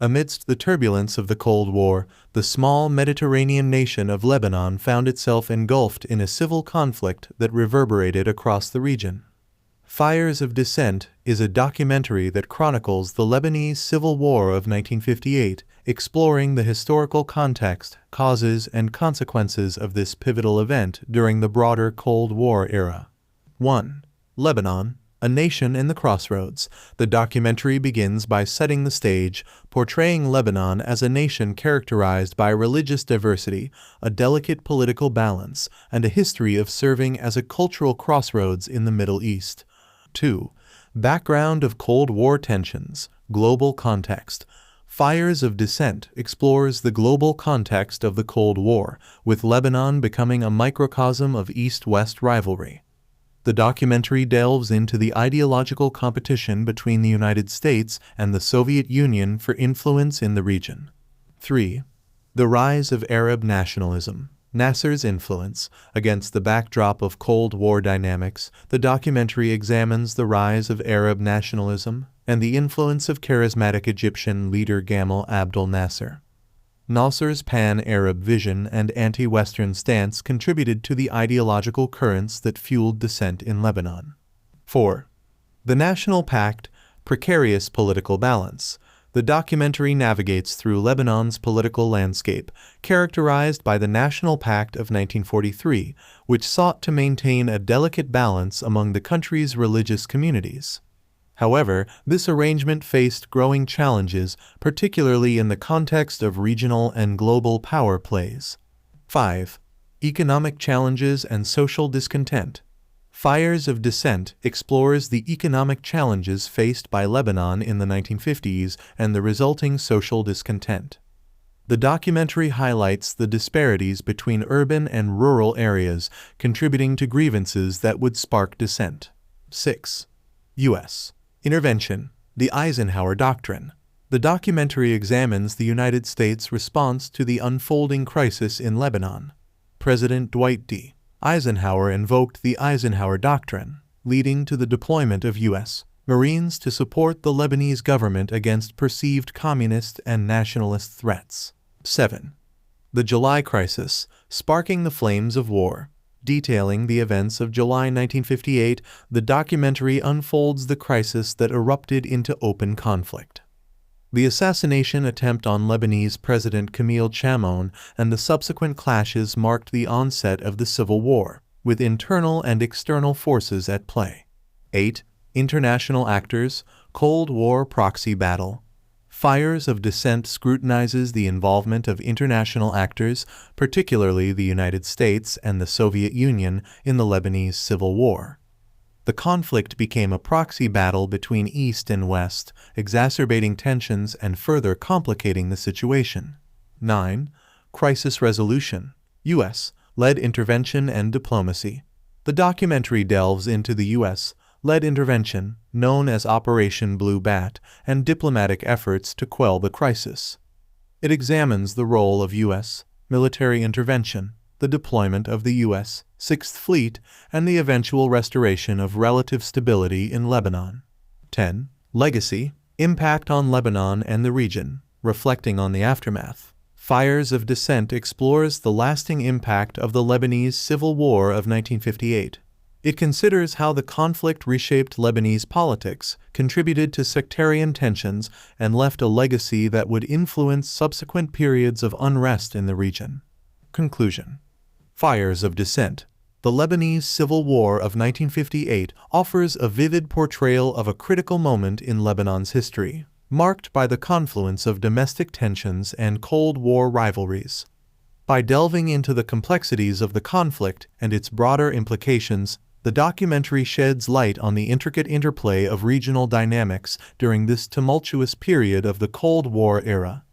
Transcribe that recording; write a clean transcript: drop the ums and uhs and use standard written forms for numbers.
Amidst the turbulence of the Cold War, the small Mediterranean nation of Lebanon found itself engulfed in a civil conflict that reverberated across the region. Fires of Dissent is a documentary that chronicles the Lebanese Civil War of 1958, exploring the historical context, causes, and consequences of this pivotal event during the broader Cold War era. 1. Lebanon, a nation in the crossroads. The documentary begins by setting the stage, portraying Lebanon as a nation characterized by religious diversity, a delicate political balance, and a history of serving as a cultural crossroads in the Middle East. 2. Background of Cold War tensions, global context. Fires of Dissent explores the global context of the Cold War, with Lebanon becoming a microcosm of East-West rivalry. The documentary delves into the ideological competition between the United States and the Soviet Union for influence in the region. 3. The rise of Arab nationalism. Nasser's influence. Against the backdrop of Cold War dynamics, the documentary examines the rise of Arab nationalism and the influence of charismatic Egyptian leader Gamal Abdel Nasser. Nasser's pan-Arab vision and anti-Western stance contributed to the ideological currents that fueled dissent in Lebanon. 4. The National Pact, precarious political balance. The documentary navigates through Lebanon's political landscape, characterized by the National Pact of 1943, which sought to maintain a delicate balance among the country's religious communities. However, this arrangement faced growing challenges, particularly in the context of regional and global power plays. 5. Economic challenges and social discontent. Fires of Dissent explores the economic challenges faced by Lebanon in the 1950s and the resulting social discontent. The documentary highlights the disparities between urban and rural areas, contributing to grievances that would spark dissent. 6. U.S. Intervention, the Eisenhower Doctrine. The documentary examines the United States' response to the unfolding crisis in Lebanon. President Dwight D. Eisenhower invoked the Eisenhower Doctrine, leading to the deployment of U.S. Marines to support the Lebanese government against perceived communist and nationalist threats. 7. The July Crisis, sparking the flames of war. Detailing the events of July 1958, the documentary unfolds the crisis that erupted into open conflict. The assassination attempt on Lebanese President Camille Chamoun and the subsequent clashes marked the onset of the Civil War, with internal and external forces at play. 8. International actors, Cold War proxy battle. Fires of Dissent scrutinizes the involvement of international actors, particularly the United States and the Soviet Union, in the Lebanese Civil War. The conflict became a proxy battle between East and West, exacerbating tensions and further complicating the situation. 9. Crisis resolution, U.S.-led intervention and diplomacy. The documentary delves into the U.S.-led intervention, known as Operation Blue Bat, and diplomatic efforts to quell the crisis. It examines the role of U.S. military intervention, the deployment of the U.S. Sixth Fleet, and the eventual restoration of relative stability in Lebanon. 10. Legacy, impact on Lebanon and the region, reflecting on the aftermath. Fires of Dissent explores the lasting impact of the Lebanese Civil War of 1958. It considers how the conflict reshaped Lebanese politics, contributed to sectarian tensions, and left a legacy that would influence subsequent periods of unrest in the region. Conclusion. Fires of Dissent. The Lebanese Civil War of 1958 offers a vivid portrayal of a critical moment in Lebanon's history, marked by the confluence of domestic tensions and Cold War rivalries. By delving into the complexities of the conflict and its broader implications, the documentary sheds light on the intricate interplay of regional dynamics during this tumultuous period of the Cold War era.